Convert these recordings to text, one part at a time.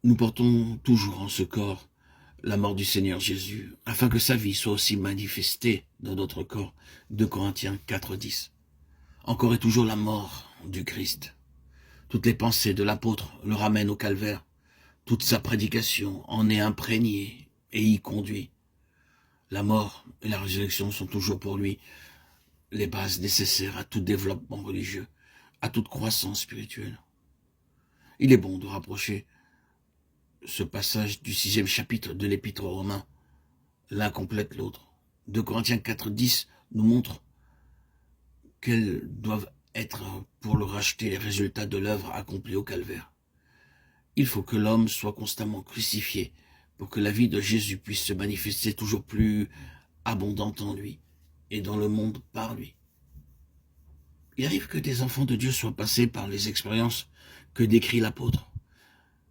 Nous portons toujours en ce corps la mort du Seigneur Jésus, afin que sa vie soit aussi manifestée dans notre corps. 2 Corinthiens 4:10. Encore et toujours la mort du Christ. Toutes les pensées de l'apôtre le ramènent au calvaire. Toute sa prédication en est imprégnée et y conduit. La mort et la résurrection sont toujours pour lui les bases nécessaires à tout développement religieux, à toute croissance spirituelle. Il est bon de rapprocher ce passage du 6e chapitre de l'Épître aux Romains. L'un complète l'autre. 2 Corinthiens 4:10 nous montre quels doivent être pour le racheter les résultats de l'œuvre accomplie au calvaire. Il faut que l'homme soit constamment crucifié pour que la vie de Jésus puisse se manifester toujours plus abondante en lui et dans le monde par lui. Il arrive que des enfants de Dieu soient passés par les expériences que décrit l'apôtre,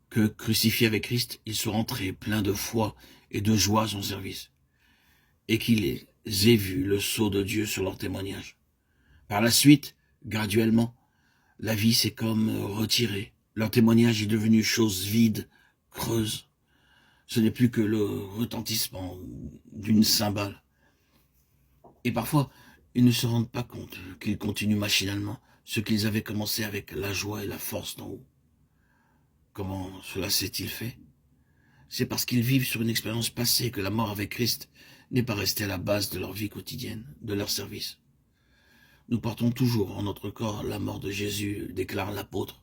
que crucifié avec Christ, ils soient entrés pleins de foi et de joie à son service, et qu'ils aient vu le sceau de Dieu sur leur témoignage. Par la suite, graduellement, la vie s'est comme retirée. Leur témoignage est devenu chose vide, creuse. Ce n'est plus que le retentissement d'une cymbale. Et parfois, ils ne se rendent pas compte qu'ils continuent machinalement ce qu'ils avaient commencé avec la joie et la force d'en haut. Comment cela s'est-il fait? C'est parce qu'ils vivent sur une expérience passée que la mort avec Christ n'est pas restée à la base de leur vie quotidienne, de leur service. Nous portons toujours en notre corps la mort de Jésus, déclare l'apôtre.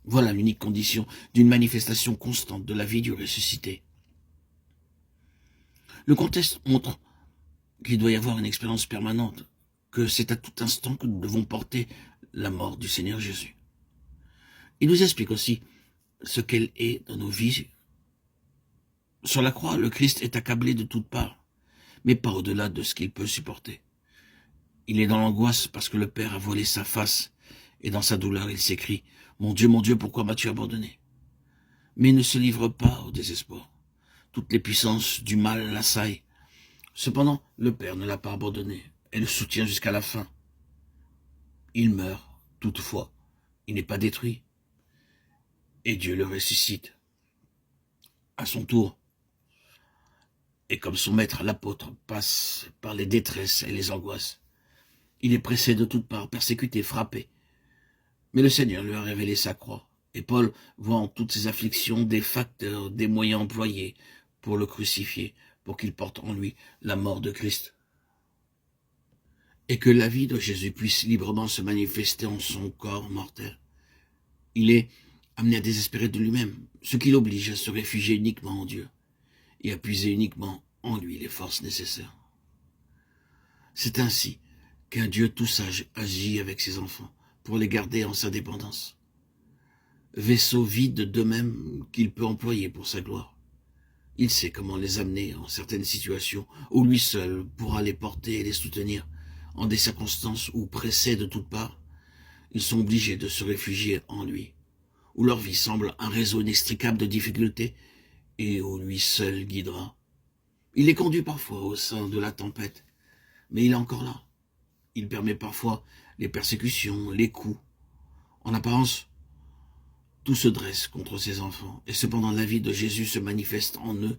Voilà l'unique condition d'une manifestation constante de la vie du ressuscité. Le contexte montre qu'il doit y avoir une expérience permanente, que c'est à tout instant que nous devons porter la mort du Seigneur Jésus. Il nous explique aussi ce qu'elle est dans nos vies. Sur la croix, le Christ est accablé de toutes parts, mais pas au-delà de ce qu'il peut supporter. Il est dans l'angoisse parce que le Père a voilé sa face, et dans sa douleur, il s'écrie « Mon Dieu, pourquoi m'as-tu abandonné ?» Mais il ne se livre pas au désespoir. Toutes les puissances du mal l'assaillent. Cependant, le Père ne l'a pas abandonné et le soutient jusqu'à la fin. Il meurt, toutefois, il n'est pas détruit. Et Dieu le ressuscite. À son tour, et comme son maître, l'apôtre, passe par les détresses et les angoisses. Il est pressé de toutes parts, persécuté, frappé. Mais le Seigneur lui a révélé sa croix. Et Paul voit en toutes ces afflictions des facteurs, des moyens employés pour le crucifier, pour qu'il porte en lui la mort de Christ. Et que la vie de Jésus puisse librement se manifester en son corps mortel. Il est amené à désespérer de lui-même, ce qui l'oblige à se réfugier uniquement en Dieu et à puiser uniquement en lui les forces nécessaires. C'est ainsi qu'un Dieu tout sage agit avec ses enfants pour les garder en sa dépendance. Vaisseau vide d'eux-mêmes qu'il peut employer pour sa gloire. Il sait comment les amener en certaines situations où lui seul pourra les porter et les soutenir, en des circonstances où, pressés de toutes parts, ils sont obligés de se réfugier en lui, où leur vie semble un réseau inextricable de difficultés et où lui seul guidera. Il les conduit parfois au sein de la tempête, mais il est encore là. Il permet parfois les persécutions, les coups. En apparence, tout se dresse contre ses enfants, et cependant la vie de Jésus se manifeste en eux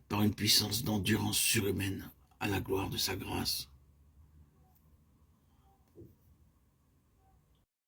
par une puissance d'endurance surhumaine à la gloire de sa grâce.